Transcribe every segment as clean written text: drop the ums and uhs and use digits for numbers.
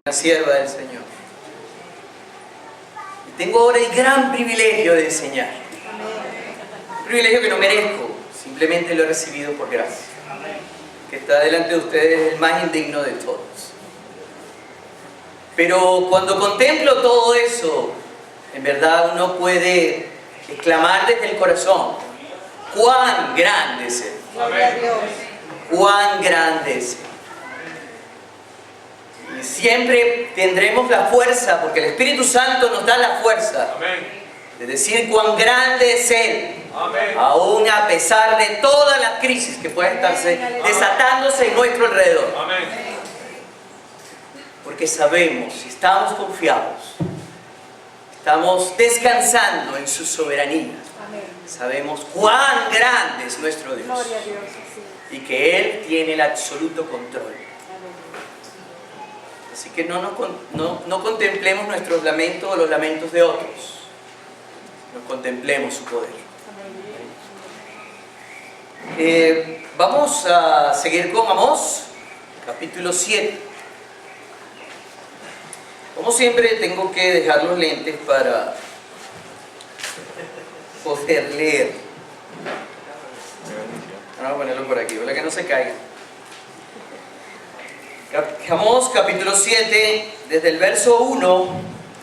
Una sierva del Señor. Y tengo ahora el gran privilegio de enseñar. Un privilegio que no merezco, simplemente lo he recibido por gracia. Que está delante de ustedes el más indigno de todos. Pero cuando contemplo todo eso, en verdad uno puede exclamar desde el corazón: ¡cuán grande es Él! ¡Cuán grande es Él! Y siempre tendremos la fuerza, porque el Espíritu Santo nos da la fuerza de decir cuán grande es Él, aún a pesar de todas las crisis que pueden estarse desatándose en nuestro alrededor. Porque sabemos, estamos confiados, estamos descansando en su soberanía. Sabemos cuán grande es nuestro Dios y que Él tiene el absoluto control. Así que no contemplemos nuestros lamentos o los lamentos de otros. No contemplemos su poder. Vamos a seguir con Amós, capítulo 7. Como siempre, tengo que dejar los lentes para poder leer. Vamos a ponerlo por aquí, para que no se caiga. Amós capítulo 7, desde el verso 1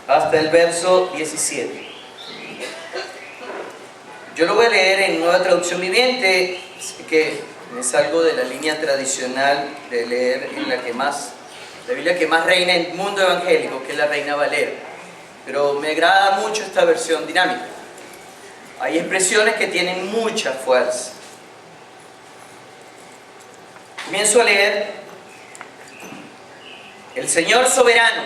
hasta el verso 17. Yo lo voy a leer en Nueva Traducción Viviente, así que me salgo de la línea tradicional de leer en la Biblia que más reina en el mundo evangélico, que es la Reina Valera. Pero me agrada mucho esta versión dinámica. Hay expresiones que tienen mucha fuerza. Comienzo a leer. El Señor soberano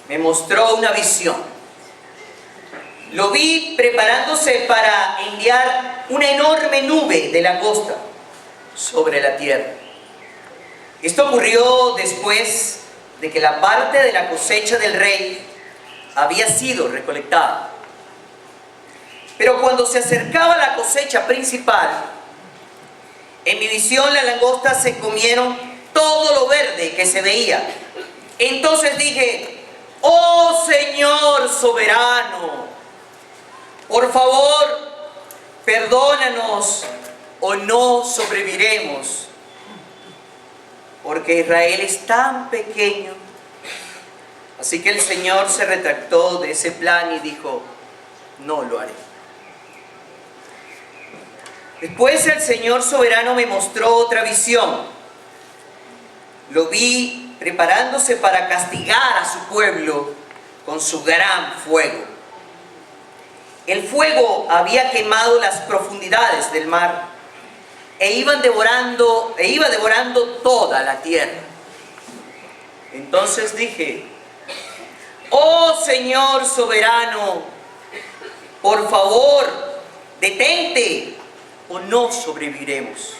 me mostró una visión. Lo vi preparándose para enviar una enorme nube de langosta sobre la tierra. Esto ocurrió después de que la parte de la cosecha del rey había sido recolectada. Pero cuando se acercaba la cosecha principal, en mi visión las langostas se comieron todo lo verde que se veía. Entonces dije: oh Señor soberano, por favor, perdónanos o no sobreviviremos, porque Israel es tan pequeño. Así que el Señor se retractó de ese plan y dijo: no lo haré. Después el Señor soberano me mostró otra visión. Lo vi preparándose para castigar a su pueblo con su gran fuego. El fuego había quemado las profundidades del mar e iba devorando toda la tierra. Entonces dije: oh Señor soberano, por favor, detente o no sobreviviremos,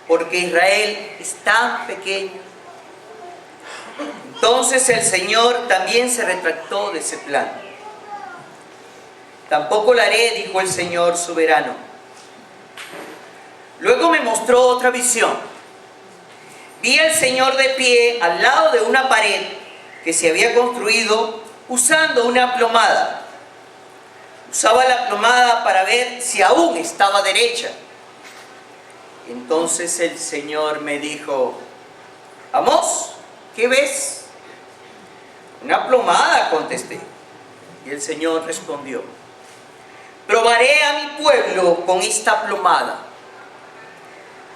porque Israel es tan pequeño. Entonces el Señor también se retractó de ese plan. Tampoco lo haré, dijo el Señor soberano. Luego me mostró otra visión. Vi al Señor de pie al lado de una pared que se había construido usando una plomada. Usaba la plomada para ver si aún estaba derecha. Entonces el Señor me dijo: Amós, ¿qué ves? Una plomada, contesté. Y el Señor respondió: probaré a mi pueblo con esta plomada.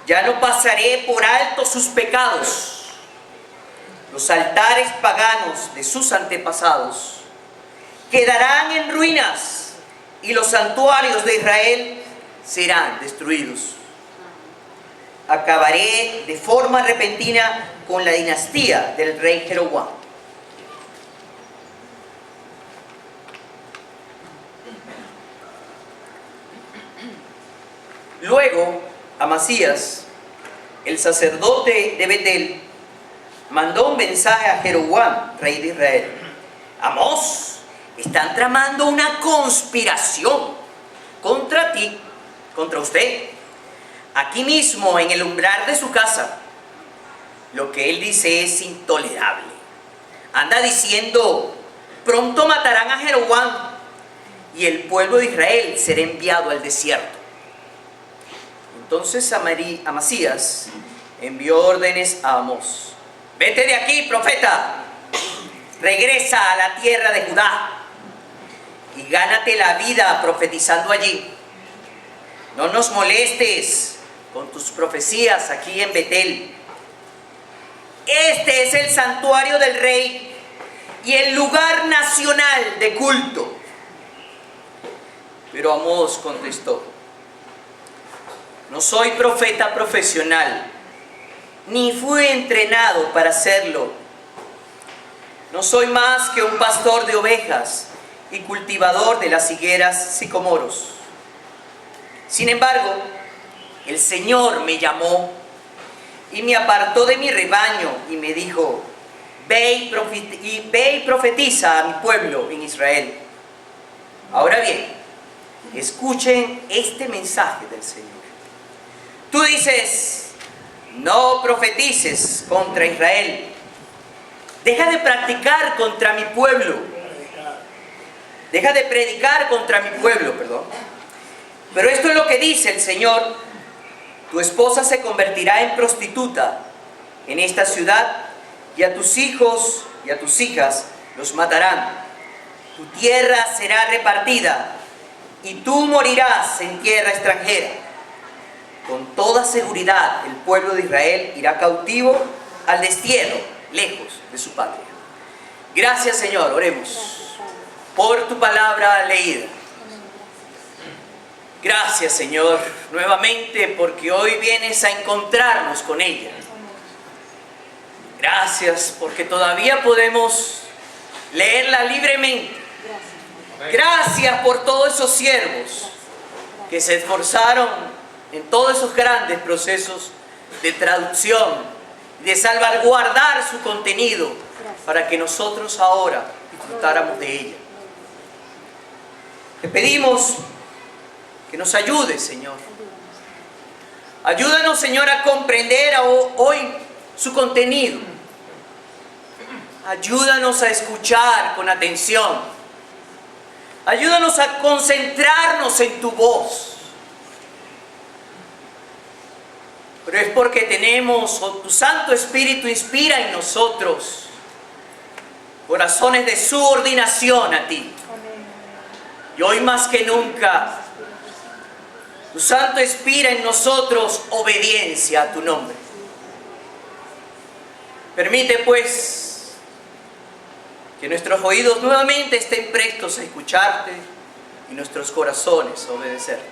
Ya no pasaré por alto sus pecados. Los altares paganos de sus antepasados quedarán en ruinas y los santuarios de Israel serán destruidos. Acabaré de forma repentina con la dinastía del rey Jeroboam. Luego, Amasías, el sacerdote de Betel, mandó un mensaje a Jeroboam, rey de Israel: Amós, están tramando una conspiración contra ti, contra usted, aquí mismo en el umbral de su casa. Lo que él dice es intolerable. Anda diciendo, pronto matarán a Jeroboam y el pueblo de Israel será enviado al desierto. Entonces Amasías envió órdenes a Amós. Vete de aquí, profeta. Regresa a la tierra de Judá y gánate la vida profetizando allí. No nos molestes con tus profecías aquí en Betel. Este es el santuario del rey y el lugar nacional de culto. Pero Amós contestó, no soy profeta profesional, ni fui entrenado para hacerlo. No soy más que un pastor de ovejas y cultivador de las higueras sicomoros. Sin embargo, el Señor me llamó y me apartó de mi rebaño y me dijo, ve y profetiza a mi pueblo en Israel. Ahora bien, escuchen este mensaje del Señor. Tú dices, no profetices contra Israel. Deja de practicar contra mi pueblo. Deja de predicar contra mi pueblo, perdón. Pero esto es lo que dice el Señor. Tu esposa se convertirá en prostituta en esta ciudad y a tus hijos y a tus hijas los matarán. Tu tierra será repartida y tú morirás en tierra extranjera. Con toda seguridad el pueblo de Israel irá cautivo al destierro, lejos de su patria. Gracias, Señor, oremos por tu palabra leída. Gracias, Señor, nuevamente porque hoy vienes a encontrarnos con ella. Gracias porque todavía podemos leerla libremente. Gracias por todos esos siervos que se esforzaron en todos esos grandes procesos de traducción, de salvaguardar su contenido para que nosotros ahora disfrutáramos de ella. Te pedimos que nos ayudes, Señor. Ayúdanos, Señor, a comprender hoy su contenido. Ayúdanos a escuchar con atención. Ayúdanos a concentrarnos en tu voz. Pero es porque tenemos, o tu Santo Espíritu inspira en nosotros corazones de subordinación a ti. Y hoy más que nunca, tu Santo inspira en nosotros obediencia a tu nombre. Permite pues que nuestros oídos nuevamente estén prestos a escucharte y nuestros corazones a obedecerte.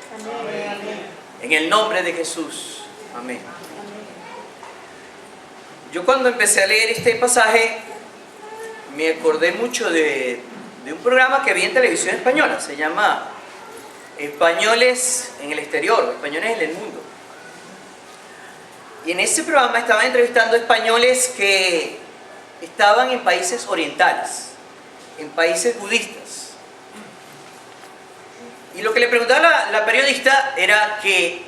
En el nombre de Jesús. Amén. Yo cuando empecé a leer este pasaje me acordé mucho de un programa que vi en televisión española. Se llama Españoles en el exterior, Españoles en el mundo. Y en ese programa estaban entrevistando españoles que estaban en países orientales, en países budistas. Y lo que le preguntaba la periodista era que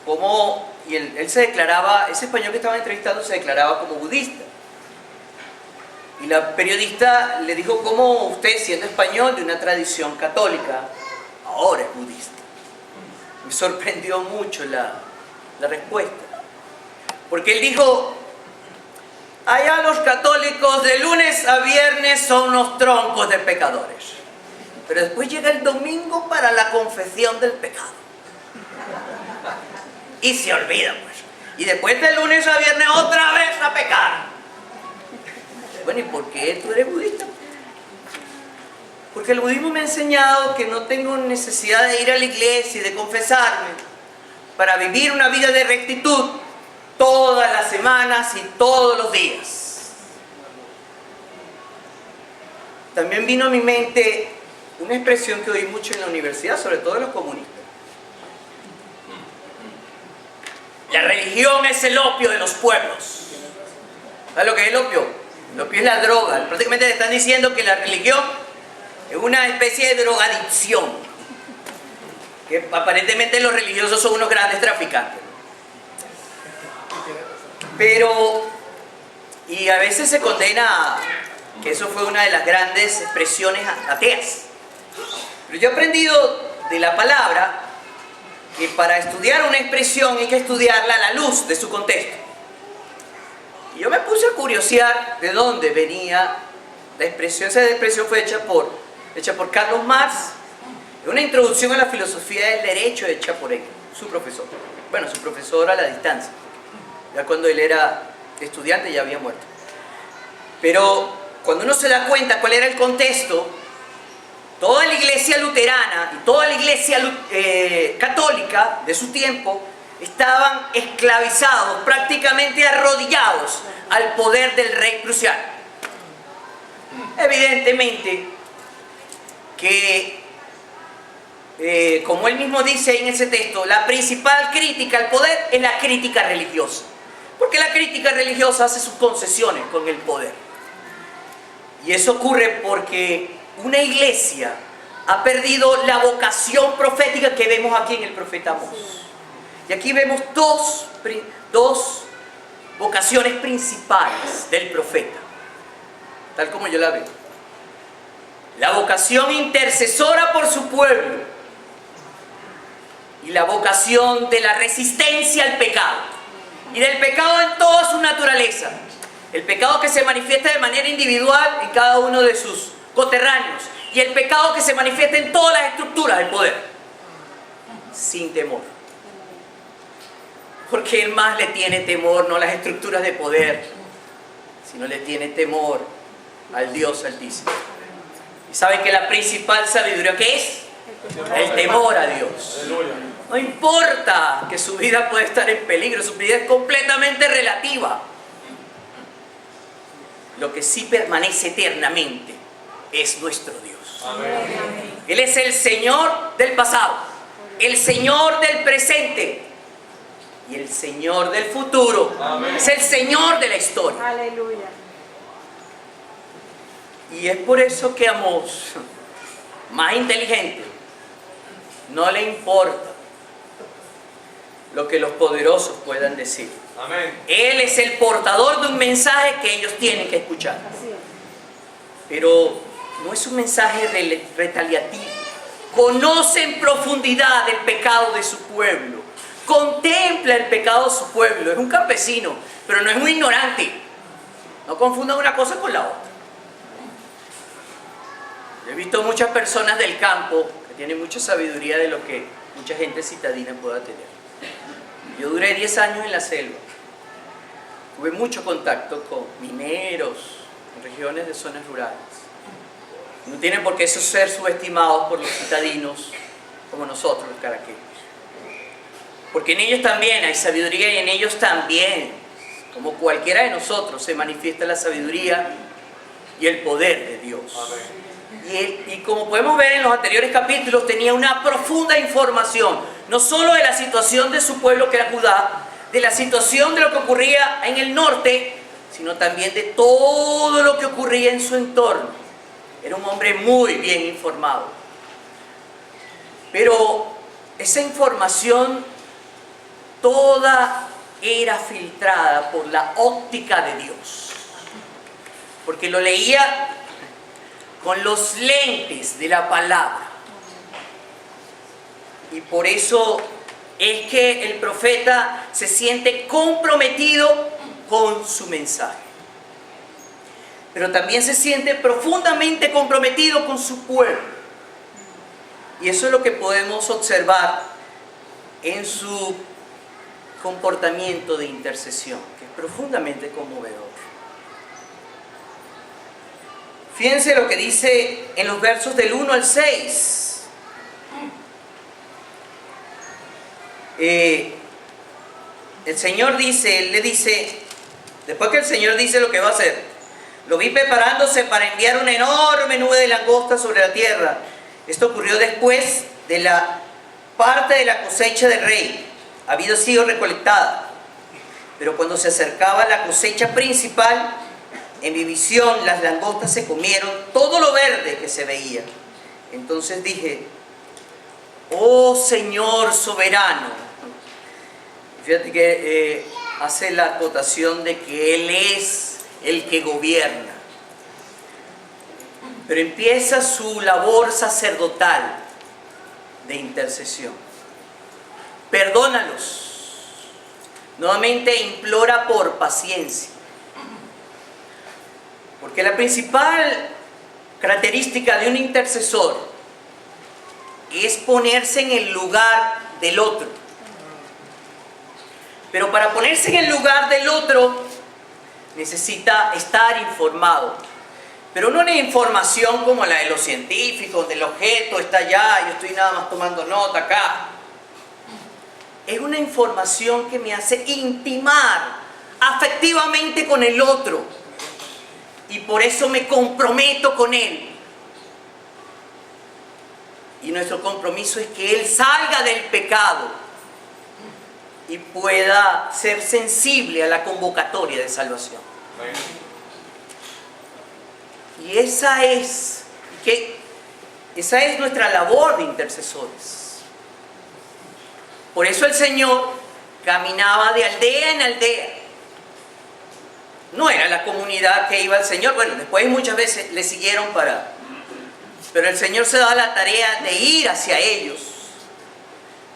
cómo, y él se declaraba, ese español que estaba entrevistando se declaraba como budista. Y la periodista le dijo, ¿cómo usted, siendo español de una tradición católica, ahora es budista? Me sorprendió mucho la respuesta. Porque él dijo, allá los católicos de lunes a viernes son unos troncos de pecadores. Pero después llega el domingo para la confesión del pecado. Y se olvida, pues. Y después de lunes a viernes otra vez a pecar. Bueno, ¿y por qué tú eres budista? Porque el budismo me ha enseñado que no tengo necesidad de ir a la iglesia y de confesarme para vivir una vida de rectitud todas las semanas y todos los días. También vino a mi mente una expresión que oí mucho en la universidad, sobre todo de los comunistas. La religión es el opio de los pueblos. ¿Sabes lo que es el opio? El opio es la droga. Prácticamente le están diciendo que la religión es una especie de drogadicción. Que aparentemente los religiosos son unos grandes traficantes. Pero Y a veces se condena que eso fue una de las grandes expresiones ateas. Pero yo he aprendido de la palabra que para estudiar una expresión hay que estudiarla a la luz de su contexto. Y yo me puse a curiosear de dónde venía la expresión. Esa expresión fue hecha por Carlos Marx, en una introducción a la filosofía del derecho hecha por él, su profesor. Bueno, su profesor a la distancia. Ya cuando él era estudiante ya había muerto. Pero cuando uno se da cuenta cuál era el contexto, toda la iglesia luterana y toda la iglesia católica de su tiempo estaban esclavizados, prácticamente arrodillados al poder del rey prusiano. Evidentemente que, como él mismo dice en ese texto, la principal crítica al poder es la crítica religiosa. Porque la crítica religiosa hace sus concesiones con el poder. Y eso ocurre porque una iglesia ha perdido la vocación profética que vemos aquí en el profeta Amós. Y aquí vemos dos vocaciones principales del profeta, tal como yo la veo. La vocación intercesora por su pueblo y la vocación de la resistencia al pecado. Y del pecado en toda su naturaleza. El pecado que se manifiesta de manera individual en cada uno de sus coterráneos. Y el pecado que se manifiesta en todas las estructuras del poder. Sin temor. Porque él más le tiene temor no a las estructuras de poder, sino le tiene temor al Dios Altísimo. Y saben que la principal sabiduría, ¿qué es? El temor a Dios. No importa que su vida pueda estar en peligro, su vida es completamente relativa. Lo que sí permanece eternamente es nuestro Dios. Amén. Él es el Señor del pasado, el Señor del presente y el Señor del futuro. Amén. Es el Señor de la historia. Aleluya. Y es por eso que Amós, más inteligente, no le importa lo que los poderosos puedan decir. Amén. Él es el portador de un mensaje que ellos tienen que escuchar. Pero no es un mensaje retaliativo. Conoce en profundidad el pecado de su pueblo. Contempla el pecado de su pueblo. Es un campesino, pero no es un ignorante. No confundan una cosa con la otra. He visto muchas personas del campo que tienen mucha sabiduría de lo que mucha gente citadina pueda tener. Yo duré 10 años en la selva. Tuve mucho contacto con mineros en regiones de zonas rurales. No tienen por qué ser subestimados por los citadinos como nosotros, los caraqueños. Porque en ellos también hay sabiduría y en ellos también, como cualquiera de nosotros, se manifiesta la sabiduría y el poder de Dios. Y como podemos ver en los anteriores capítulos, tenía una profunda información, no solo de la situación de su pueblo que era Judá, de la situación de lo que ocurría en el norte, sino también de todo lo que ocurría en su entorno. Era un hombre muy bien informado. Pero esa información toda era filtrada por la óptica de Dios. Porque lo leía con los lentes de la palabra. Y por eso es que el profeta se siente comprometido con su mensaje. Pero también se siente profundamente comprometido con su pueblo. Y eso es lo que podemos observar en su comportamiento de intercesión, que es profundamente conmovedor. Fíjense lo que dice en los versos del 1 al 6. El Señor dice, Él le dice, después que el Señor dice lo que va a hacer, lo vi preparándose para enviar una enorme nube de langosta sobre la tierra. Esto ocurrió después de la parte de la cosecha del rey, había sido recolectada. Pero cuando se acercaba la cosecha principal, en mi visión las langostas se comieron todo lo verde que se veía. Entonces dije, oh Señor soberano. Fíjate que hace la acotación de que Él es el que gobierna. Pero empieza su labor sacerdotal de intercesión. Perdónalos. Nuevamente implora por paciencia. Porque la principal característica de un intercesor es ponerse en el lugar del otro. Pero para ponerse en el lugar del otro necesita estar informado. Pero no una información como la de los científicos, del objeto está allá, yo estoy nada más tomando nota acá. Es una información que me hace intimar afectivamente con el otro. Y por eso me comprometo con él. Y nuestro compromiso es que él salga del pecado y pueda ser sensible a la convocatoria de salvación. Y esa es nuestra labor de intercesores. Por eso el Señor caminaba de aldea en aldea. No era la comunidad que iba al Señor. Bueno, después muchas veces le siguieron pero el Señor se daba la tarea de ir hacia ellos,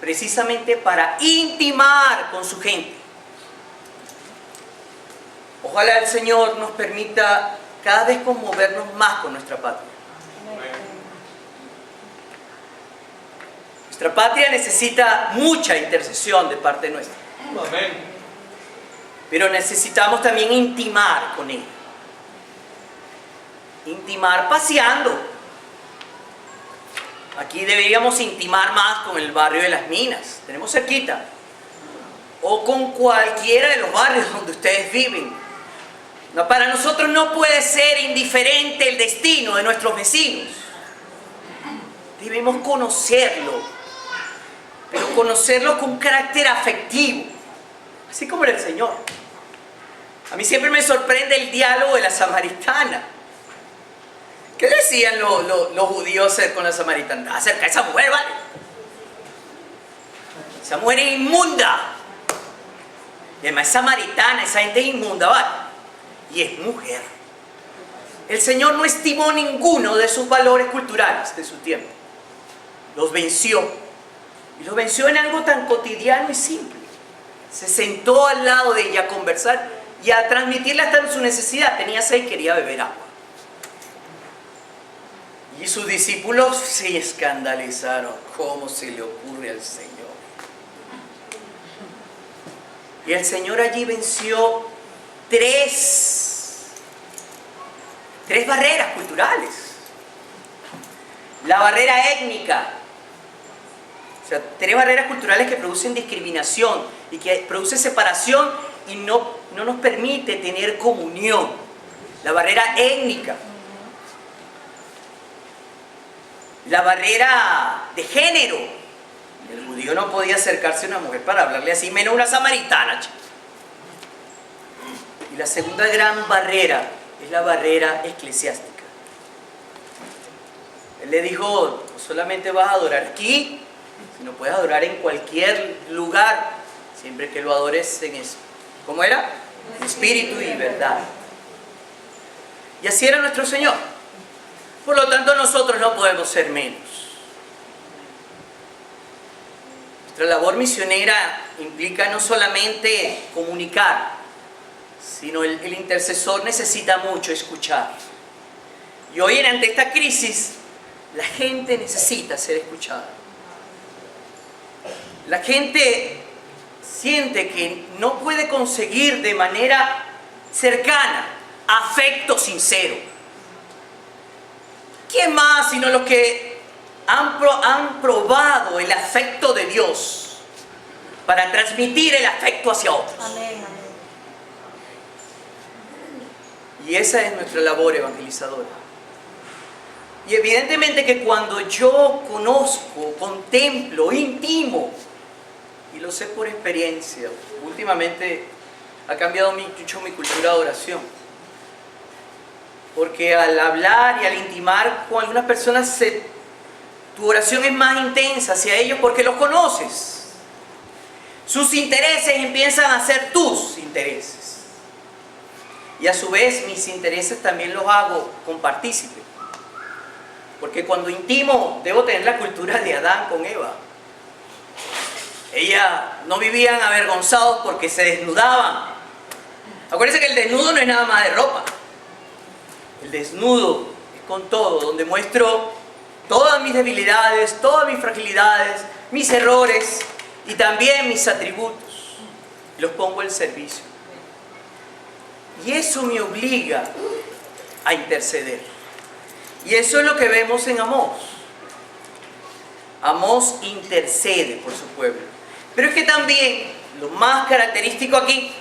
precisamente para intimar con su gente. Ojalá el Señor nos permita cada vez conmovernos más con nuestra patria. Nuestra patria necesita mucha intercesión de parte nuestra. Pero necesitamos también intimar con ella. Intimar paseando. Aquí deberíamos intimar más con el barrio de Las Minas. Tenemos cerquita. O con cualquiera de los barrios donde ustedes viven. No, para nosotros no puede ser indiferente el destino de nuestros vecinos. Debemos conocerlo. Pero conocerlo con carácter afectivo. Así como era el Señor. A mí siempre me sorprende el diálogo de la samaritana. ¿Qué decían los judíos con la samaritana? Acerca de esa mujer, ¿vale? Esa mujer es inmunda. Y además es samaritana, esa gente es inmunda, ¿vale? Y es mujer. El Señor no estimó ninguno de sus valores culturales de su tiempo. Los venció. Y los venció en algo tan cotidiano y simple. Se sentó al lado de ella a conversar y a transmitirle hasta su necesidad. Tenía sed y quería beber agua. Y sus discípulos se escandalizaron. ¿Cómo se le ocurre al Señor? Y el Señor allí venció tres barreras culturales. La barrera étnica. O sea, tres barreras culturales que producen discriminación y que producen separación y no nos permite tener comunión. La barrera étnica. La barrera de género. El judío no podía acercarse a una mujer para hablarle así, menos una samaritana. Y la segunda gran barrera es la barrera eclesiástica. Él le dijo, no solamente vas a adorar aquí, sino puedes adorar en cualquier lugar, siempre que lo adores en ¿cómo era? En espíritu y verdad. Y así era nuestro Señor. Por lo tanto, nosotros no podemos ser menos. Nuestra labor misionera implica no solamente comunicar, sino el intercesor necesita mucho escuchar. Y hoy, ante esta crisis, la gente necesita ser escuchada. La gente siente que no puede conseguir de manera cercana afecto sincero. ¿Quién más sino los que han probado el afecto de Dios para transmitir el afecto hacia otros? Amén. Y esa es nuestra labor evangelizadora. Y evidentemente que cuando yo conozco, contemplo, intimo, y lo sé por experiencia, últimamente ha cambiado mucho mi cultura de oración. Porque al hablar y al intimar con algunas personas, tu oración es más intensa hacia ellos porque los conoces. Sus intereses empiezan a ser tus intereses. Y a su vez mis intereses también los hago compartícipe. Porque cuando intimo debo tener la cultura de Adán con Eva. Ellas no vivían avergonzados porque se desnudaban. Acuérdense que el desnudo no es nada más de ropa. El desnudo es con todo, donde muestro todas mis debilidades, todas mis fragilidades, mis errores y también mis atributos. Los pongo al servicio. Y eso me obliga a interceder. Y eso es lo que vemos en Amós. Amós intercede por su pueblo. Pero es que también lo más característico aquí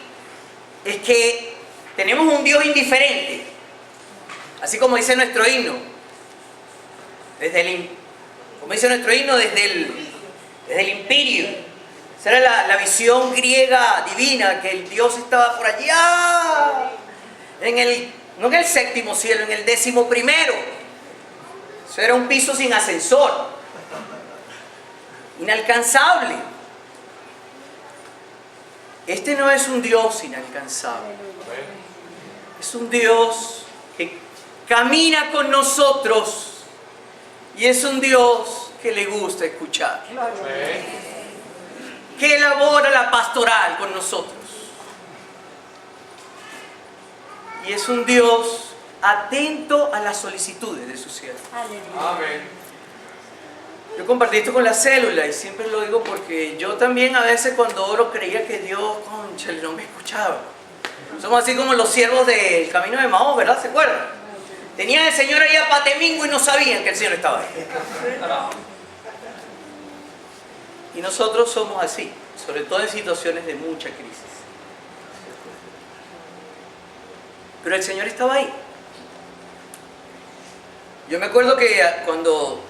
es que tenemos un Dios indiferente. Así como dice nuestro himno. Como dice nuestro himno, desde el imperio. Esa era la visión griega divina, que el Dios estaba por allá, no en el séptimo cielo, en el 11º. Eso era un piso sin ascensor, inalcanzable. Este no es un Dios inalcanzable, es un Dios que camina con nosotros y es un Dios que le gusta escuchar, que elabora la pastoral con nosotros. Y es un Dios atento a las solicitudes de sus siervos. Amén. Yo compartí esto con la célula y siempre lo digo porque yo también a veces cuando oro creía que Dios, cónchale, no me escuchaba. Somos así como los siervos del camino de Maús, ¿verdad? ¿Se acuerdan? Tenían el Señor ahí a Patemingo y no sabían que el Señor estaba ahí. Y nosotros somos así, sobre todo en situaciones de mucha crisis. Pero el Señor estaba ahí. Yo me acuerdo que cuando,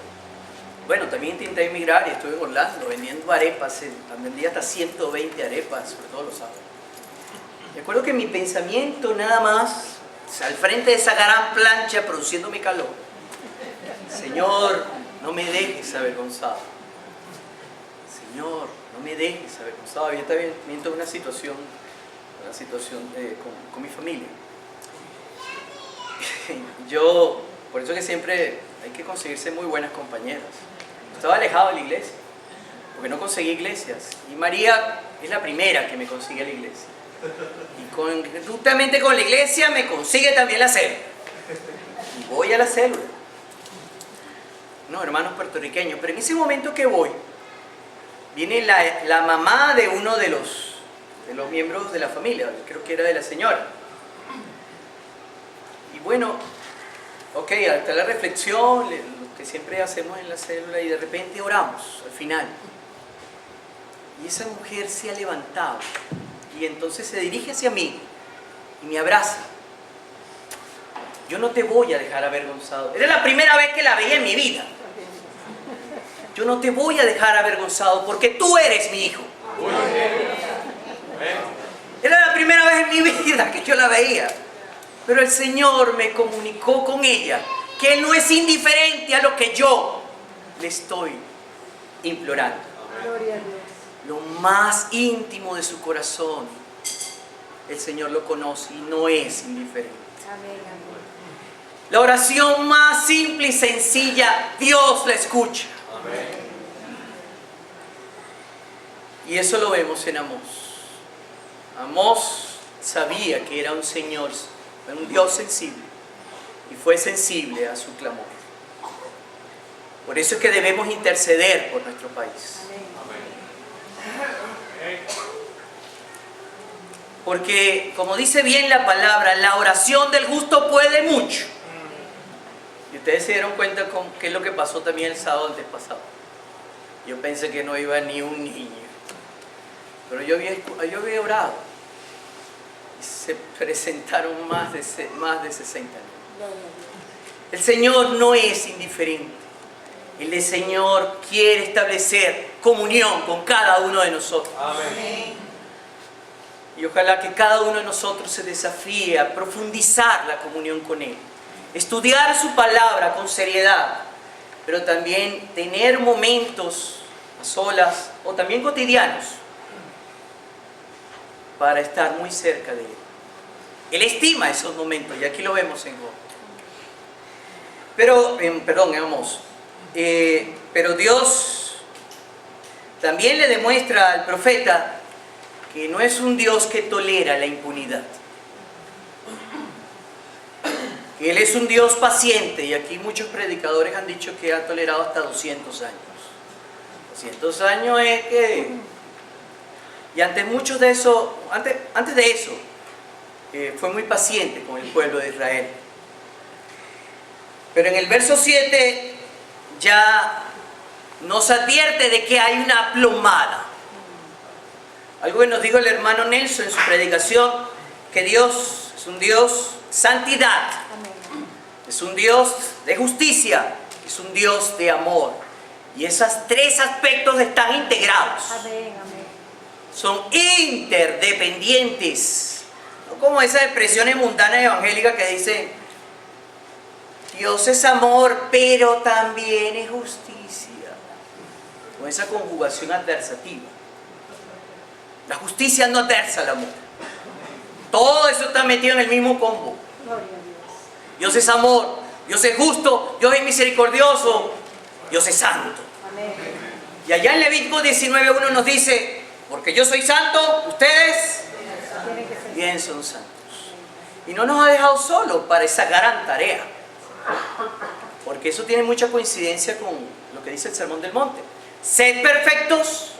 también intenté emigrar y estuve en Orlando vendiendo arepas, vendía hasta 120 arepas, sobre todo los sábados. Me acuerdo que mi pensamiento nada más, al frente de esa gran plancha produciendo mi calor, Señor, no me dejes avergonzado. Señor, no me dejes avergonzado. Había también una situación con mi familia. Por eso que siempre hay que conseguirse muy buenas compañeras. Estaba alejado de la iglesia, porque no conseguí iglesias. Y María es la primera que me consigue la iglesia. Y justamente con la iglesia me consigue también la célula. Y voy a la célula. No, hermanos puertorriqueños. Pero en ese momento que voy, viene la mamá de uno de los miembros de la familia, creo que era de la señora. Y hasta la reflexión, lo que siempre hacemos en la célula, y de repente oramos al final. Y esa mujer se ha levantado y entonces se dirige hacia mí y me abraza. Yo no te voy a dejar avergonzado. Era la primera vez que la veía en mi vida. Yo no te voy a dejar avergonzado porque tú eres mi hijo. Era la primera vez en mi vida que yo la veía. Pero el Señor me comunicó con ella que Él no es indiferente a lo que yo le estoy implorando. Lo más íntimo de su corazón, el Señor lo conoce y no es indiferente. La oración más simple y sencilla, Dios la escucha. Y eso lo vemos en Amós. Amós sabía que era un Dios sensible, y fue sensible a su clamor. Por eso es que debemos interceder por nuestro país. Porque, como dice bien la palabra, la oración del justo puede mucho. Y ustedes se dieron cuenta con qué es lo que pasó también el sábado antes pasado. Yo pensé que no iba ni un niño, pero yo había orado. Se presentaron más de 60 niños. El Señor no es indiferente. El Señor quiere establecer comunión con cada uno de nosotros. Amén. Y ojalá que cada uno de nosotros se desafíe a profundizar la comunión con Él. Estudiar su palabra con seriedad, pero también tener momentos a solas o también cotidianos para estar muy cerca de Él. Él estima esos momentos y aquí lo vemos en Job. Pero, perdón, en Amós. Pero Dios también le demuestra al profeta que no es un Dios que tolera la impunidad. Que Él es un Dios paciente, y aquí muchos predicadores han dicho que ha tolerado hasta 200 años. 200 años es que... Y antes de eso, fue muy paciente con el pueblo de Israel. Pero en el verso 7 ya nos advierte de que hay una plomada. Algo que nos dijo el hermano Nelson en su predicación, que Dios es un Dios santidad, es un Dios de justicia, es un Dios de amor. Y esos tres aspectos están integrados. Son interdependientes. No como esas expresiones mundanas evangélicas que dicen Dios es amor, pero también es justicia. Con esa conjugación adversativa. La justicia no adversa al amor. Todo eso está metido en el mismo combo. Dios es amor, Dios es justo, Dios es misericordioso, Dios es santo. Y allá en Levítico 19:1 nos dice, porque yo soy santo, ustedes bien son santos. Y no nos ha dejado solos para esa gran tarea. Porque eso tiene mucha coincidencia con lo que dice el Sermón del Monte. Sed perfectos,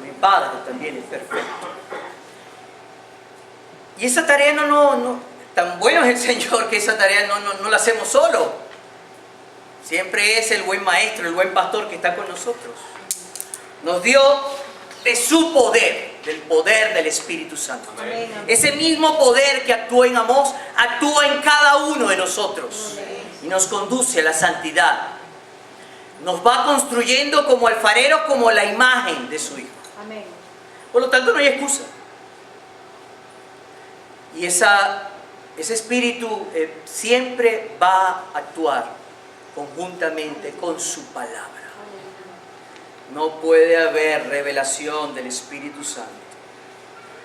mi Padre también es perfecto. Y esa tarea tan bueno es el Señor que esa tarea no la hacemos solo. Siempre es el buen maestro, el buen pastor que está con nosotros. Nos dio de su poder, del poder del Espíritu Santo. Amén. Ese mismo poder que actuó en Amós, actúa en cada uno de nosotros. Amén. Y nos conduce a la santidad. Nos va construyendo como alfarero, como la imagen de su Hijo. Amén. Por lo tanto, no hay excusa. Y ese Espíritu siempre va a actuar conjuntamente con su palabra. No puede haber revelación del Espíritu Santo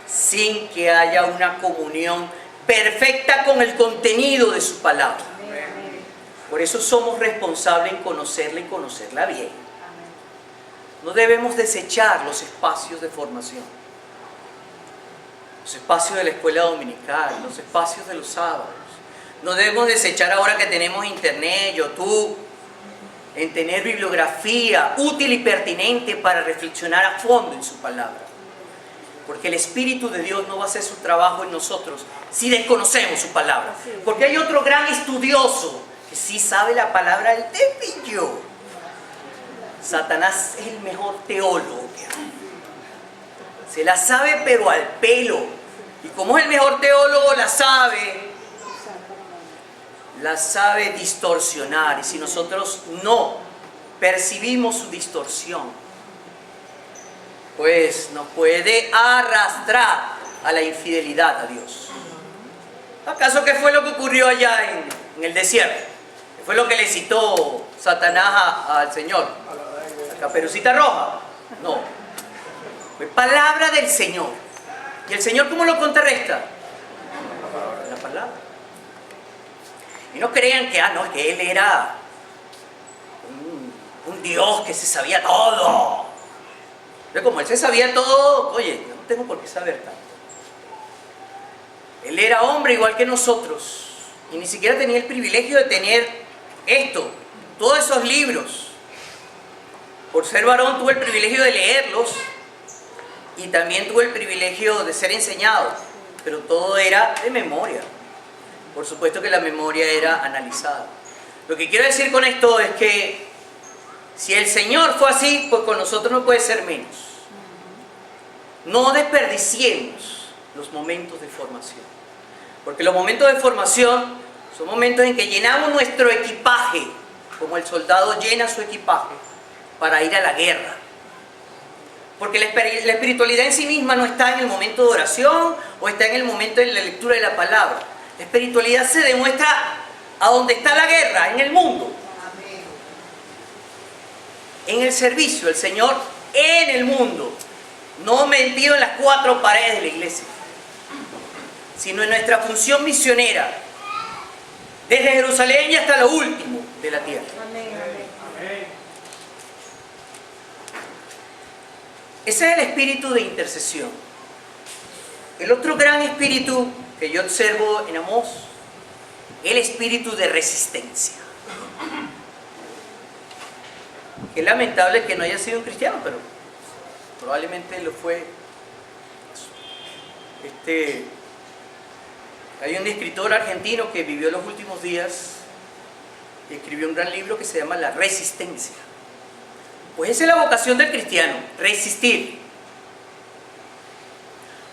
sin que haya una comunión perfecta con el contenido de su palabra. Por eso somos responsables en conocerla y conocerla bien. No debemos desechar los espacios de formación. Los espacios de la escuela dominical, los espacios de los sábados. No debemos desechar ahora que tenemos internet, YouTube, en tener bibliografía útil y pertinente para reflexionar a fondo en su palabra. Porque el Espíritu de Dios no va a hacer su trabajo en nosotros si desconocemos su palabra. Porque hay otro gran estudioso que sí sabe la palabra del tepillo. Satanás es el mejor teólogo que hay. Se la sabe pero al pelo. Y como es el mejor teólogo, la sabe distorsionar. Y si nosotros no percibimos su distorsión, pues nos puede arrastrar a la infidelidad a Dios. ¿Acaso qué fue lo que ocurrió allá en el desierto? ¿Qué fue lo que le citó Satanás al Señor? ¿La caperucita roja? No. Fue palabra del Señor. ¿Y el Señor cómo lo contrarresta? La palabra. Y no crean que, que Él era un Dios que se sabía todo. Pero como Él se sabía todo, oye, yo no tengo por qué saber tanto. Él era hombre igual que nosotros. Y ni siquiera tenía el privilegio de tener todos esos libros. Por ser varón tuve el privilegio de leerlos. Y también tuve el privilegio de ser enseñado. Pero todo era de memoria. Por supuesto que la memoria era analizada. Lo que quiero decir con esto es que si el Señor fue así, pues con nosotros no puede ser menos. No desperdiciemos los momentos de formación. Porque los momentos de formación son momentos en que llenamos nuestro equipaje, como el soldado llena su equipaje para ir a la guerra. Porque la espiritualidad en sí misma no está en el momento de oración o está en el momento de la lectura de la palabra. La espiritualidad se demuestra a donde está la guerra, en el mundo. En el servicio del Señor, en el mundo. No metido en las cuatro paredes de la iglesia. sino en nuestra función misionera, desde Jerusalén y hasta lo último de la tierra. Amén, amén. Ese es el espíritu de intercesión. El otro gran espíritu que yo observo en Amós, el espíritu de resistencia. Es lamentable que no haya sido un cristiano, pero probablemente lo fue. Hay un escritor argentino que vivió los últimos días y escribió un gran libro que se llama La Resistencia. Pues esa es la vocación del cristiano, resistir.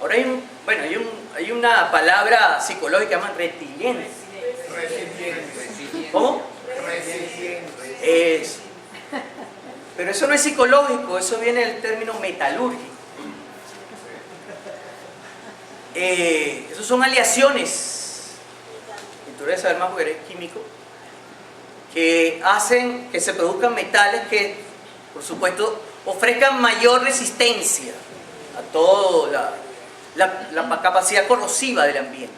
Ahora hay una palabra psicológica que llaman resiliente. ¿Cómo? Eso. Pero eso no es psicológico, eso viene del término metalúrgico. Esos son aleaciones, y tú debes saber más porque eres químico, que hacen que se produzcan metales que, por supuesto, ofrezcan mayor resistencia a toda la capacidad corrosiva del ambiente.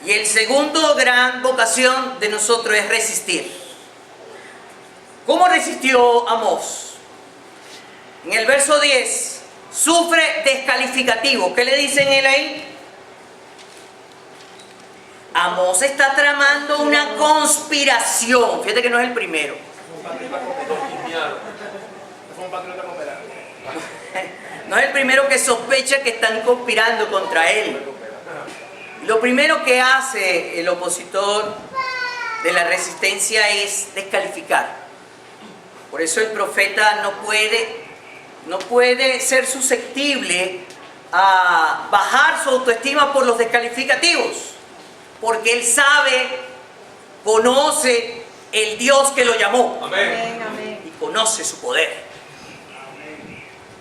Y el segundo gran vocación de nosotros es resistir. ¿Cómo resistió Amós? En el verso 10, sufre descalificativo. ¿Qué le dicen él ahí? Amós está tramando una conspiración. Fíjate que no es el primero. No es el primero que sospecha que están conspirando contra él. Lo primero que hace el opositor de la resistencia es descalificar. Por eso el profeta no puede ser susceptible a bajar su autoestima por los descalificativos, porque él sabe, conoce el Dios que lo llamó. Amén, amén. Y conoce su poder.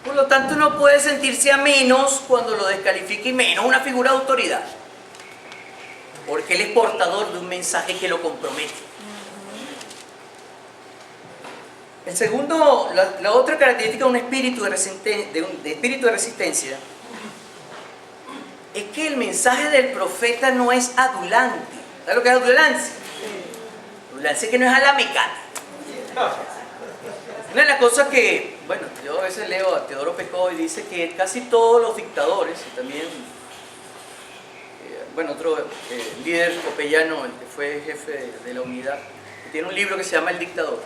Por lo tanto, no puede sentirse a menos cuando lo descalifique, y menos una figura de autoridad, porque él es portador de un mensaje que lo compromete. El segundo, la otra característica de un espíritu de resistencia es que el mensaje del profeta no es adulante. ¿Sabes lo que es adulancia? Adulancia es que no es a la mecánica. Una de las cosas que, bueno, yo a veces leo a Teodoro Pecó y dice que casi todos los dictadores, y también, otro líder copellano, el que fue jefe de la unidad, que tiene un libro que se llama El Dictador.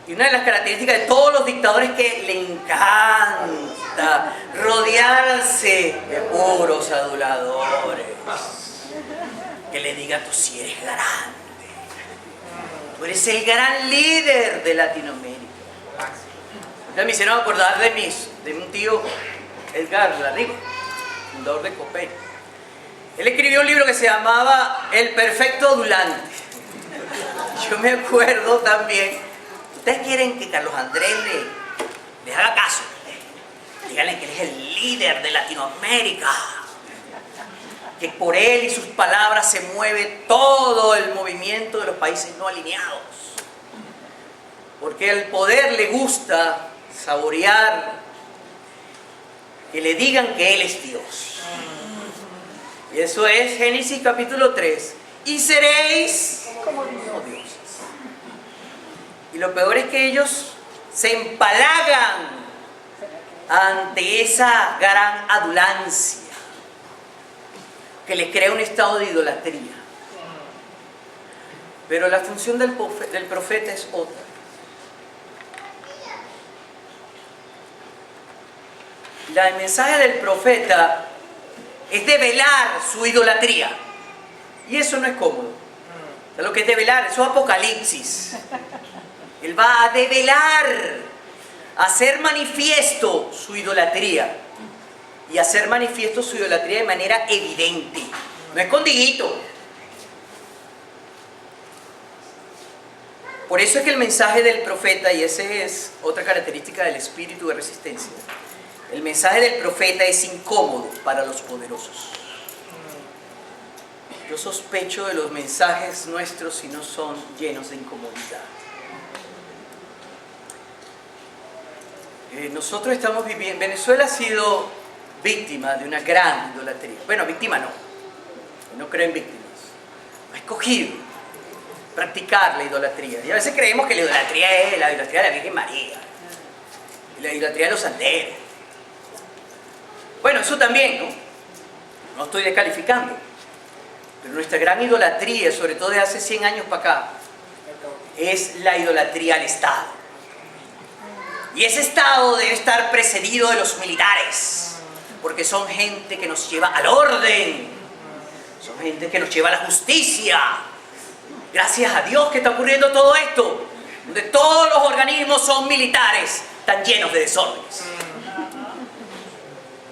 Y una de las características de todos los dictadores es que le encanta rodearse de puros aduladores. Que le diga, tú sí eres grande. Tú eres el gran líder de Latinoamérica. Entonces me hicieron acordar de un tío, Edgar Larriba, fundador de Copey. Él escribió un libro que se llamaba El Perfecto Adulante. Yo me acuerdo también. Ustedes quieren que Carlos Andrés les haga caso. Díganle que él es el líder de Latinoamérica. Que por él y sus palabras se mueve todo el movimiento de los países no alineados. Porque al poder le gusta saborear que le digan que él es Dios. Y eso es Génesis capítulo 3. Y seréis como dioses. Y lo peor es que ellos se empalagan ante esa gran adulancia que les crea un estado de idolatría. Pero la función del profeta es otra. El mensaje del profeta es develar su idolatría. Y eso no es cómodo. Lo que es develar, eso es Apocalipsis. Él va a develar, a hacer manifiesto su idolatría. Y hacer manifiesto su idolatría de manera evidente. No escondidito. Por eso es que el mensaje del profeta, y esa es otra característica del espíritu de resistencia, el mensaje del profeta es incómodo para los poderosos. Yo sospecho de los mensajes nuestros si no son llenos de incomodidad. Nosotros estamos viviendo, Venezuela ha sido víctima de una gran idolatría. Bueno, víctima no. No creo en víctimas. Ha escogido practicar la idolatría. Y a veces creemos que la idolatría es la idolatría de la Virgen María. Y la idolatría de los santeros. Bueno, eso también, ¿no? No estoy descalificando. Pero nuestra gran idolatría, sobre todo de hace 100 años para acá, es la idolatría al Estado. Y ese Estado debe estar precedido de los militares, porque son gente que nos lleva al orden, son gente que nos lleva a la justicia. Gracias a Dios que está ocurriendo todo esto, donde todos los organismos son militares, están llenos de desórdenes.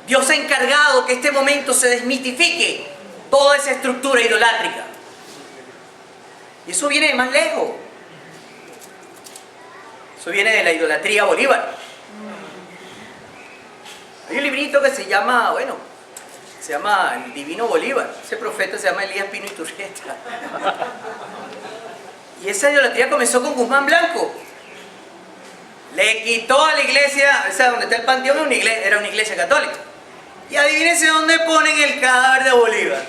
Dios ha encargado que este momento se desmitifique toda esa estructura idolátrica. Y eso viene de más lejos. Eso viene de la idolatría Bolívar. Hay un librito que se llama, bueno, se llama El Divino Bolívar. Ese profeta se llama Elías Pino Iturrieta. Y esa idolatría comenzó con Guzmán Blanco. Le quitó a la iglesia, o sea, donde está el panteón era una iglesia católica. Y adivínense dónde ponen el cadáver de Bolívar.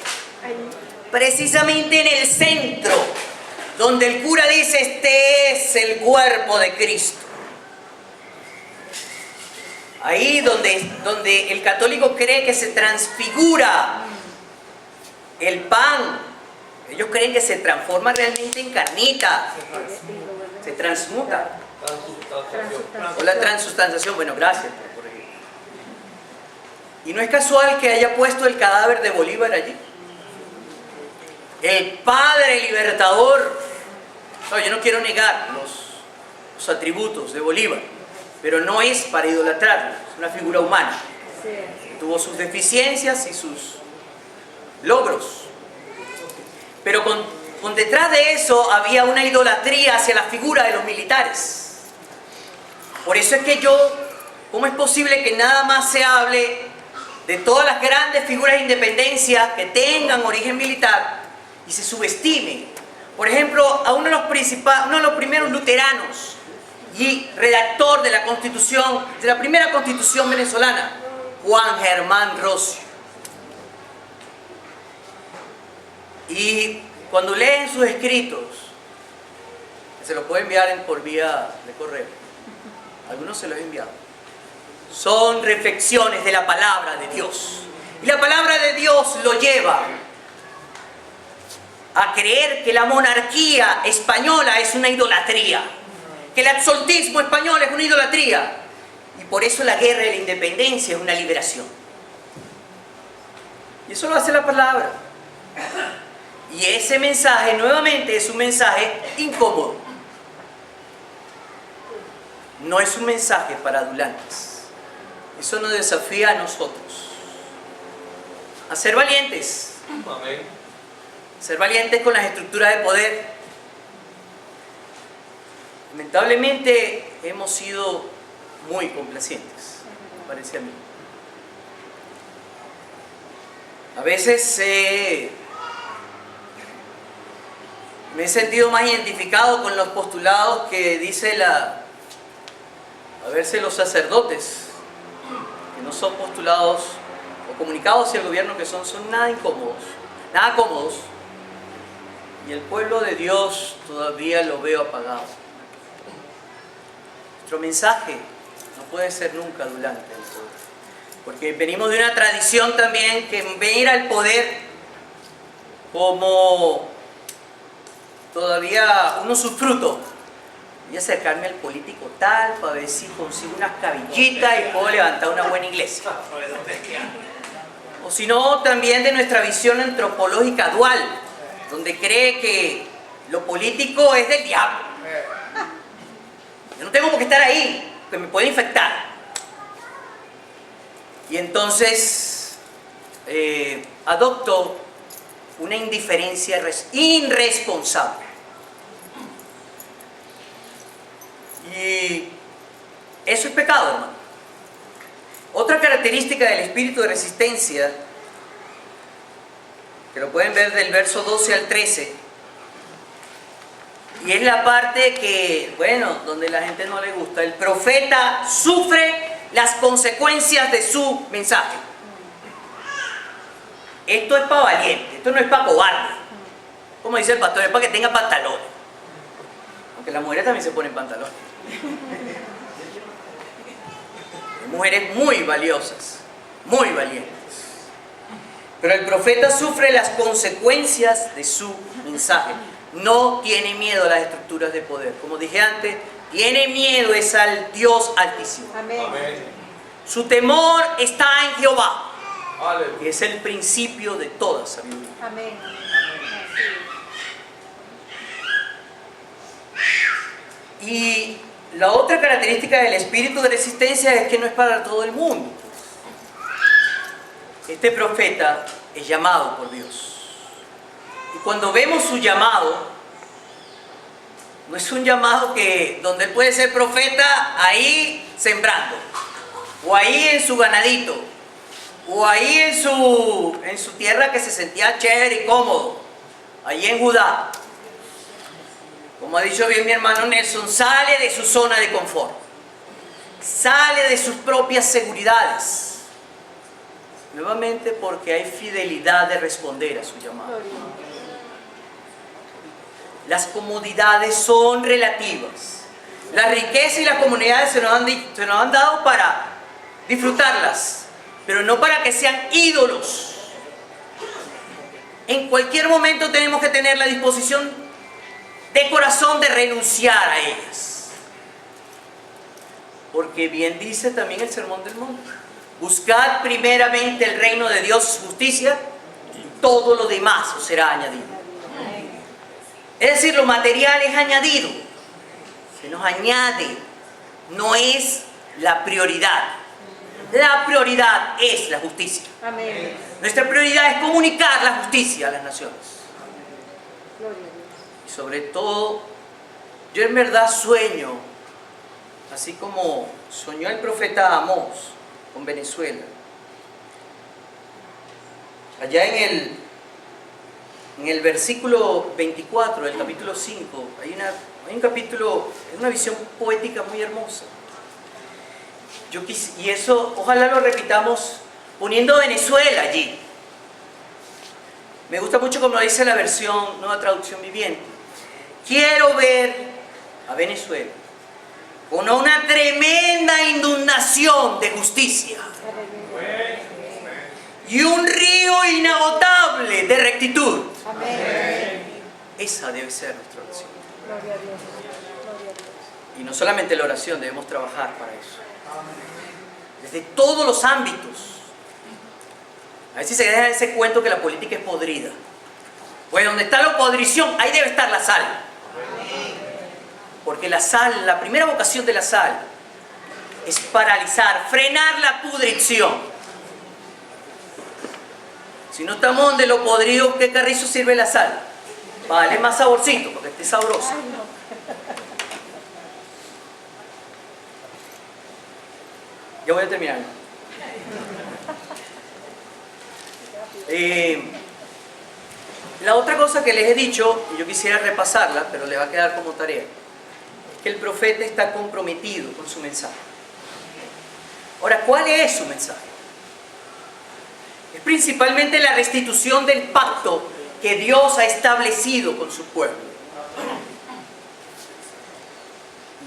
Precisamente en el centro, donde el cura dice: este es el cuerpo de Cristo. Ahí donde el católico cree que se transfigura el pan. Ellos creen que se transforma realmente en carnita. Se transmuta. O la transustanciación. Bueno, gracias por corregir. Y no es casual que haya puesto el cadáver de Bolívar allí. El padre libertador. No, yo no quiero negar los atributos de Bolívar, pero no es para idolatrarlo, es una figura humana. Tuvo sus deficiencias y sus logros. Pero con detrás de eso había una idolatría hacia la figura de los militares. Por eso es que ¿cómo es posible que nada más se hable de todas las grandes figuras de independencia que tengan origen militar y se subestime? Por ejemplo, a uno de los primeros luteranos y redactor de la Constitución, de la primera Constitución venezolana, Juan Germán Rocio. Y cuando leen sus escritos, se los puedo enviar por vía de correo, algunos se los he enviado, son reflexiones de la palabra de Dios. Y la palabra de Dios lo lleva a creer que la monarquía española es una idolatría, que el absolutismo español es una idolatría, y por eso la guerra de la independencia es una liberación. Y eso lo hace la palabra. Y ese mensaje, nuevamente, es un mensaje incómodo. No es un mensaje para adulantes. Eso nos desafía a nosotros a ser valientes. Amén. Ser valientes con las estructuras de poder. Lamentablemente hemos sido muy complacientes, me parece a mí. A veces me he sentido más identificado con los postulados que dice los sacerdotes, que no son postulados o comunicados hacia el gobierno, que son nada incómodos, nada cómodos. Y el pueblo de Dios todavía lo veo apagado. Nuestro mensaje no puede ser nunca adulante al poder, porque venimos de una tradición también que venir al poder como todavía uno subfruto. Voy a acercarme al político tal para ver si consigo unas cabillitas y puedo levantar una buena iglesia. O si no, también de nuestra visión antropológica dual, donde cree que lo político es del diablo. Yo no tengo por qué estar ahí, porque me puede infectar. Y entonces adopto una indiferencia irresponsable. Y eso es pecado, hermano. Otra característica del espíritu de resistencia, que lo pueden ver del verso 12 al 13, y es la parte que, bueno, donde la gente no le gusta. El profeta sufre las consecuencias de su mensaje. esto es para valiente, esto no es para cobarde. Como dice el pastor, es para que tenga pantalones. Aunque las mujeres también se ponen pantalones. Hay mujeres muy valiosas, muy valientes. Pero el profeta sufre las consecuencias de su mensaje. No tiene miedo a las estructuras de poder. Como dije antes, tiene miedo es al Dios Altísimo. Amén. Su temor está en Jehová, Aleluya. que es el principio de toda sabiduría. Amén. Y la otra característica del espíritu de resistencia es que no es para todo el mundo. Este profeta es llamado por Dios. Y cuando vemos su llamado, no es un llamado que donde él puede ser profeta ahí sembrando, o ahí en su ganadito, o ahí en su tierra que se sentía chévere y cómodo, ahí en Judá. Como ha dicho bien mi hermano Nelson, sale de su zona de confort, sale de sus propias seguridades, nuevamente porque hay fidelidad de responder a su llamado. Las comodidades son relativas. La riqueza y las comunidades se nos han dado para disfrutarlas, pero no para que sean ídolos. En cualquier momento tenemos que tener la disposición de corazón de renunciar a ellas. Porque bien dice también el Sermón del Monte: buscad primeramente el reino de Dios y su justicia, y todo lo demás os será añadido. Es decir, lo material es añadido, se nos añade, no es la prioridad. La prioridad es la justicia. Amén. Nuestra prioridad es comunicar la justicia a las naciones. Gloria a Dios. Y sobre todo, yo en verdad sueño, así como soñó el profeta Amós con Venezuela. Allá en el versículo 24 del capítulo 5, hay un capítulo, es una visión poética muy hermosa. Y eso, ojalá lo repitamos poniendo Venezuela allí. Me gusta mucho como lo dice la versión, Nueva Traducción Viviente. Quiero ver a Venezuela con una tremenda inundación de justicia y un río inagotable de rectitud. Amén. Esa debe ser nuestra oración. Gloria a Dios. Gloria a Dios. Y no solamente la oración, debemos trabajar para eso. Desde todos los ámbitos. A ver si se deja ese cuento que la política es podrida. Pues donde está la podrición, ahí debe estar la sal. Porque la sal, la primera vocación de la sal es paralizar, frenar la pudrición. Si no estamos donde lo podrido, ¿qué carrizo sirve la sal? Para darle más saborcito, porque esté sabroso. Ay, no. Ya voy a terminar. La otra cosa que les he dicho, y yo quisiera repasarla, pero le va a quedar como tarea, es que el profeta está comprometido con su mensaje. Ahora, ¿cuál es su mensaje? Es principalmente la restitución del pacto que Dios ha establecido con su pueblo.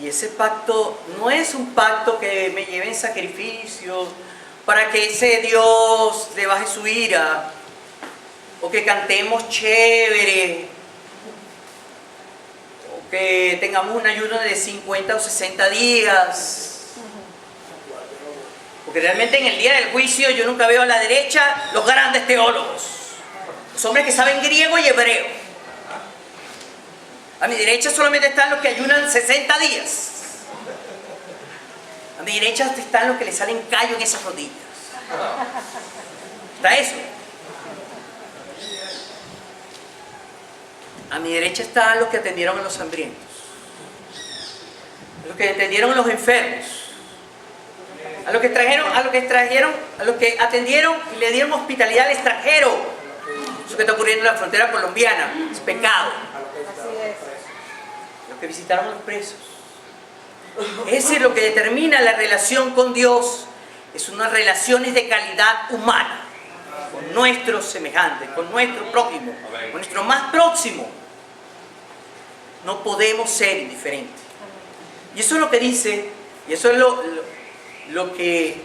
Y ese pacto no es un pacto que me lleve en sacrificio para que ese Dios le baje su ira, o que cantemos chévere, o que tengamos un ayuno de 50 o 60 días. Porque realmente en el día del juicio yo nunca veo a la derecha los grandes teólogos, los hombres que saben griego y hebreo. A mi derecha solamente están los que ayunan 60 días. A mi derecha están los que le salen callo en esas rodillas. Está eso. A mi derecha están los que atendieron a los hambrientos, los que atendieron a los enfermos, a los que atendieron y le dieron hospitalidad al extranjero. Eso que está ocurriendo en la frontera colombiana es pecado. Así es. Los que visitaron a los presos. Es decir, lo que determina la relación con Dios es unas relaciones de calidad humana, con con nuestros semejantes, con nuestro prójimo, con nuestro más próximo. No podemos ser indiferentes. Y eso es lo que dice, y eso es lo que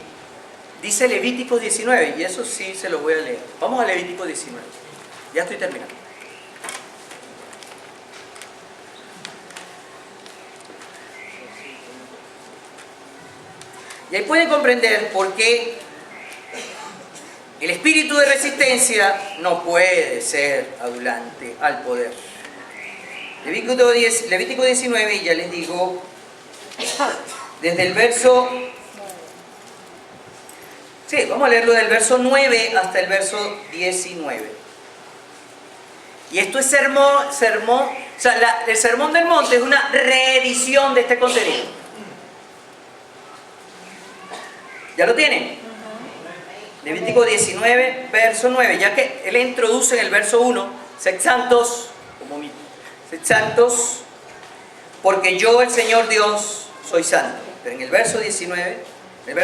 dice Levítico 19, y eso sí se lo voy a leer. Vamos a Levítico 19. Ya estoy terminando. Y ahí pueden comprender por qué el espíritu de resistencia no puede ser adulante al poder. Levítico 19, y ya les digo, desde el verso... Sí, vamos a leerlo del verso 9 hasta el verso 19. Y esto es sermón, o sea, el sermón del monte es una reedición de este contenido. ¿Ya lo tienen? Levítico 19, verso 9, ya que él introduce en el verso 1, sed santos, como mí, sed santos, porque yo, el Señor Dios, soy santo. Pero en el verso 19,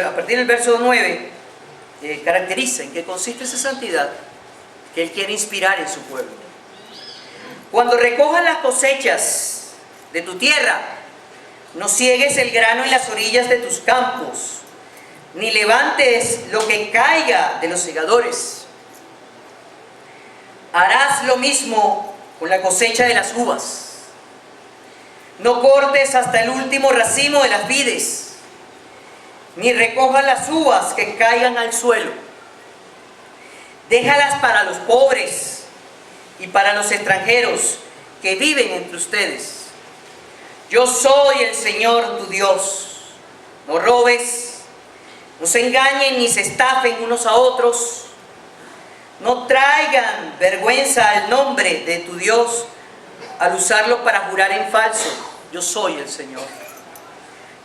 a partir del verso 9, caracteriza en qué consiste esa santidad que Él quiere inspirar en su pueblo. Cuando recojas las cosechas de tu tierra, no ciegues el grano en las orillas de tus campos, ni levantes lo que caiga de los segadores. Harás lo mismo con la cosecha de las uvas. No cortes hasta el último racimo de las vides, ni recojas las uvas que caigan al suelo. Déjalas para los pobres y para los extranjeros que viven entre ustedes. Yo soy el Señor tu Dios. No robes, no se engañen ni se estafen unos a otros. No traigan vergüenza al nombre de tu Dios al usarlo para jurar en falso. Yo soy el Señor.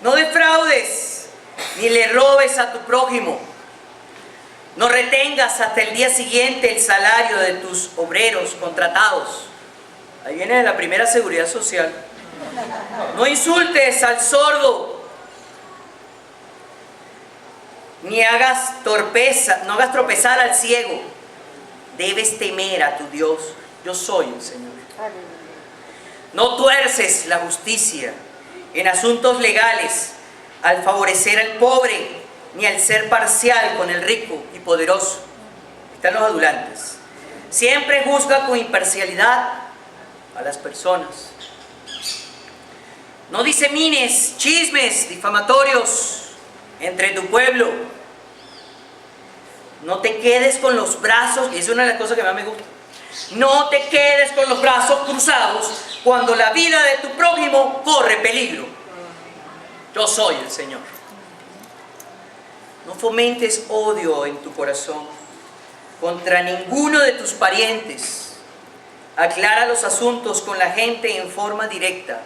No defraudes ni le robes a tu prójimo. No retengas hasta el día siguiente el salario de tus obreros contratados. Ahí viene la primera seguridad social. No insultes al sordo, ni hagas tropezar al ciego. Debes temer a tu Dios. Yo soy el Señor. No tuerces la justicia en asuntos legales al favorecer al pobre, ni al ser parcial con el rico y poderoso. Están los adulantes. Siempre juzga con imparcialidad a las personas. No disemines chismes difamatorios entre tu pueblo. No te quedes con los brazos, y es una de las cosas que más me gusta. No te quedes con los brazos cruzados cuando la vida de tu prójimo corre peligro. Yo soy el Señor. No fomentes odio en tu corazón contra ninguno de tus parientes. Aclara los asuntos con la gente en forma directa,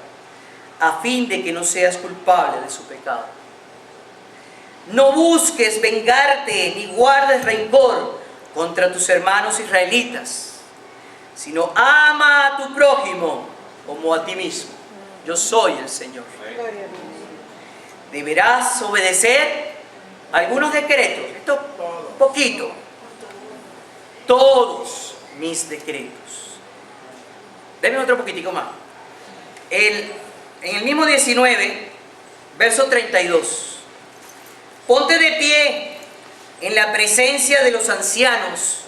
a fin de que no seas culpable de su pecado. No busques vengarte ni guardes rencor contra tus hermanos israelitas, sino ama a tu prójimo como a ti mismo. Yo soy el Señor. Deberás obedecer algunos decretos, esto poquito, todos mis decretos. Denme otro poquitico más. En el mismo 19, verso 32. Ponte de pie en la presencia de los ancianos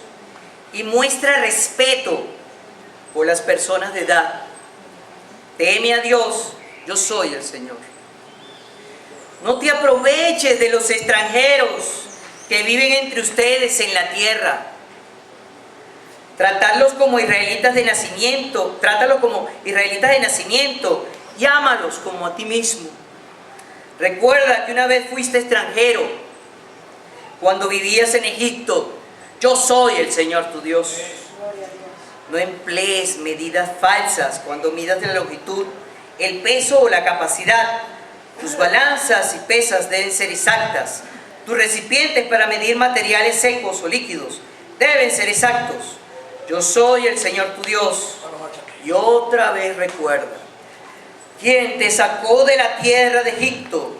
y muestra respeto por las personas de edad. Teme a Dios, yo soy el Señor. No te aproveches de los extranjeros que viven entre ustedes en la tierra. Trátalos como israelitas de nacimiento, y ámalos como a ti mismo. Recuerda que una vez fuiste extranjero, cuando vivías en Egipto. Yo soy el Señor tu Dios. No emplees medidas falsas cuando midas de la longitud, el peso o la capacidad. Tus balanzas y pesas deben ser exactas. Tus recipientes para medir materiales secos o líquidos deben ser exactos. Yo soy el Señor tu Dios. Y otra vez recuerda, quien te sacó de la tierra de Egipto.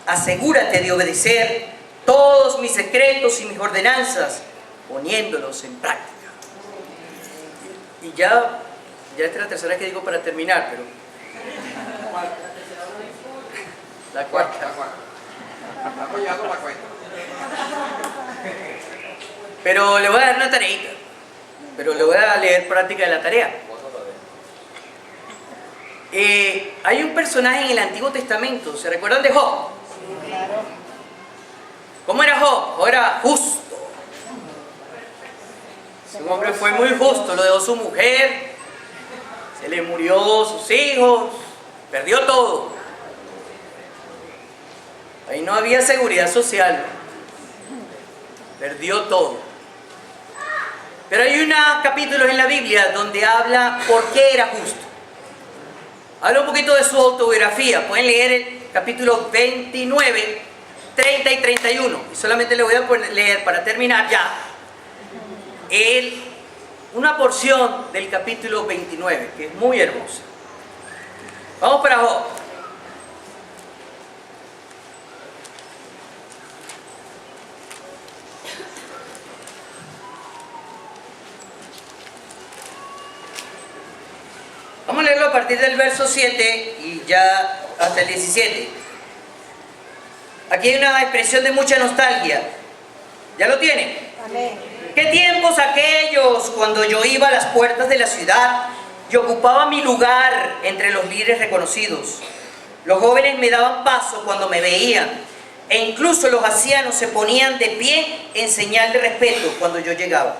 Asegúrate de obedecer todos mis decretos y mis ordenanzas poniéndolos en práctica. Y ya esta es la tercera que digo para terminar, pero la cuarta. Estamos llegando a la cuenta. Pero le voy a dar una tareita, pero le voy a leer práctica de la tarea. Hay un personaje en el Antiguo Testamento, ¿se recuerdan de Job? ¿Cómo era Job? Job era justo. Ese hombre fue muy justo, lo dejó su mujer, se le murió sus hijos, perdió todo. Ahí no había seguridad social, perdió todo. Pero hay unos capítulos en la Biblia donde habla por qué era justo. Habla un poquito de su autobiografía. Pueden leer el capítulo 29, 30 y 31. Y solamente le voy a leer para terminar ya una porción del capítulo 29, que es muy hermosa. Vamos para Job. Vamos a leerlo a partir del verso 7 y ya hasta el 17. Aquí hay una expresión de mucha nostalgia. ¿Ya lo tienen? Amén. ¿Qué tiempos aquellos cuando yo iba a las puertas de la ciudad y ocupaba mi lugar entre los líderes reconocidos? Los jóvenes me daban paso cuando me veían e incluso los ancianos se ponían de pie en señal de respeto cuando yo llegaba.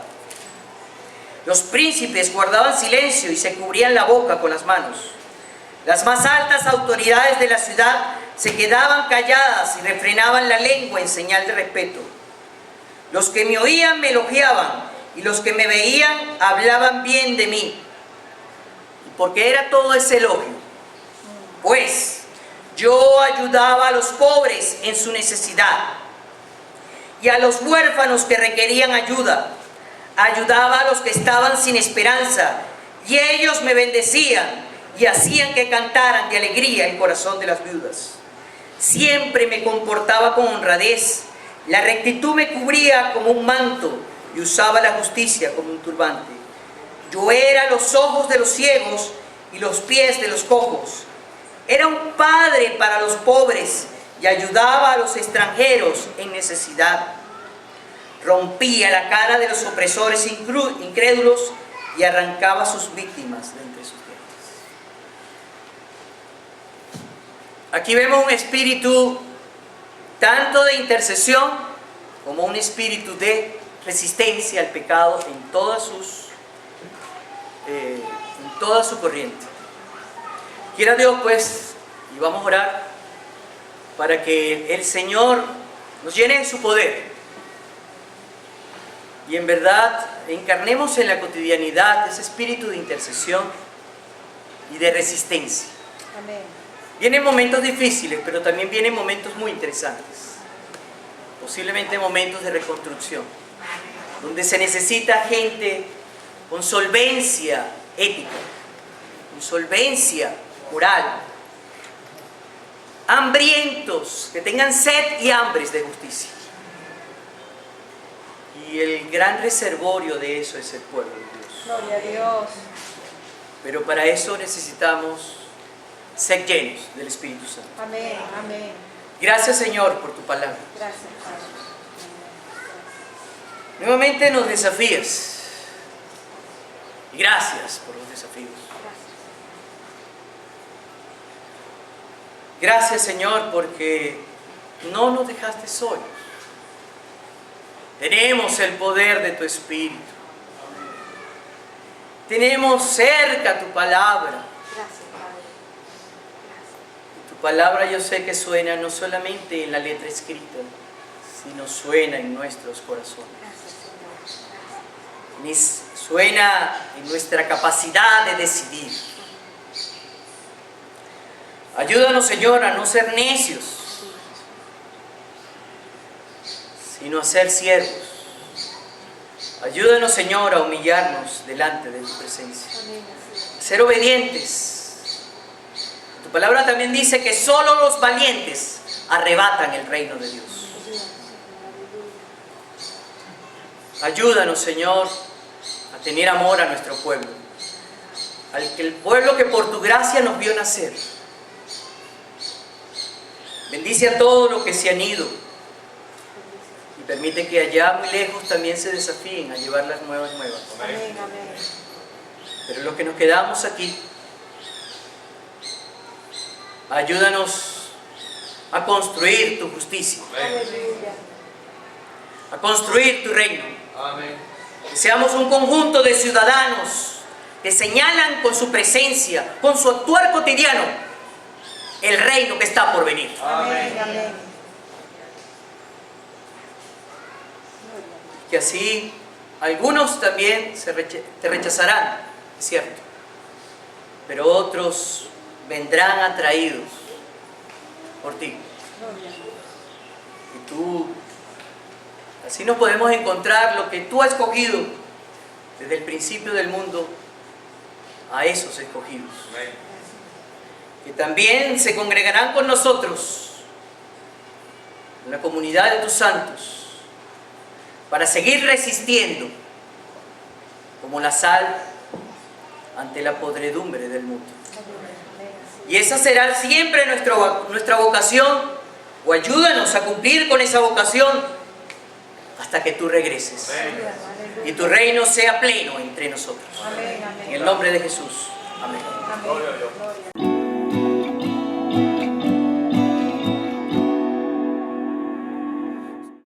Los príncipes guardaban silencio y se cubrían la boca con las manos. Las más altas autoridades de la ciudad se quedaban calladas y refrenaban la lengua en señal de respeto. Los que me oían me elogiaban y los que me veían hablaban bien de mí. ¿Y por qué era todo ese elogio? Pues yo ayudaba a los pobres en su necesidad y a los huérfanos que requerían ayuda. Ayudaba a los que estaban sin esperanza y ellos me bendecían y hacían que cantaran de alegría el corazón de las viudas. Siempre me comportaba con honradez, la rectitud me cubría como un manto y usaba la justicia como un turbante. Yo era los ojos de los ciegos y los pies de los cojos. Era un padre para los pobres y ayudaba a los extranjeros en necesidad. Rompía la cara de los opresores incrédulos y arrancaba a sus víctimas de entre sus dientes. Aquí vemos un espíritu tanto de intercesión como un espíritu de resistencia al pecado en toda su corriente. Quiera Dios pues, y vamos a orar para que el Señor nos llene de su poder y en verdad encarnemos en la cotidianidad ese espíritu de intercesión y de resistencia. Amén. Vienen momentos difíciles, pero también vienen momentos muy interesantes. Posiblemente momentos de reconstrucción, donde se necesita gente con solvencia ética, con solvencia moral, hambrientos, que tengan sed y hambres de justicia. Y el gran reservorio de eso es el pueblo de Dios. Gloria a Dios. Pero para eso necesitamos ser llenos del Espíritu Santo. Amén. Amén. Gracias, Señor, por tu palabra. Gracias, Padre. Nuevamente nos desafías. Y gracias por los desafíos. Gracias, Señor, porque no nos dejaste solos. Tenemos el poder de tu Espíritu. Tenemos cerca tu palabra. Gracias, Padre. Tu palabra yo sé que suena no solamente en la letra escrita, sino suena en nuestros corazones. Suena en nuestra capacidad de decidir. Ayúdanos, Señor, a no ser necios, sino a ser siervos. Ayúdanos, Señor, a humillarnos delante de tu presencia. A ser obedientes. Tu palabra también dice que solo los valientes arrebatan el reino de Dios. Ayúdanos, Señor, a tener amor a nuestro pueblo, el pueblo que por tu gracia nos vio nacer. Bendice a todos los que se han ido y permite que allá muy lejos también se desafíen a llevar las nuevas. Amén, amén. Pero los que nos quedamos aquí, ayúdanos a construir tu justicia, Aleluya. a construir tu reino. Amén. Que seamos un conjunto de ciudadanos que señalan con su presencia, con su actuar cotidiano, el reino que está por venir. Amén, amén. Que así algunos también te rechazarán, es cierto, pero otros vendrán atraídos por ti. Y tú, así nos podemos encontrar lo que tú has escogido desde el principio del mundo a esos escogidos. Amén. Que también se congregarán con nosotros en la comunidad de tus santos para seguir resistiendo como la sal ante la podredumbre del mundo. Y esa será siempre nuestra vocación, o ayúdanos a cumplir con esa vocación hasta que tú regreses y tu reino sea pleno entre nosotros. Amén, amén. En el nombre de Jesús. Amén. Amén. Gloria a Dios. Gloria.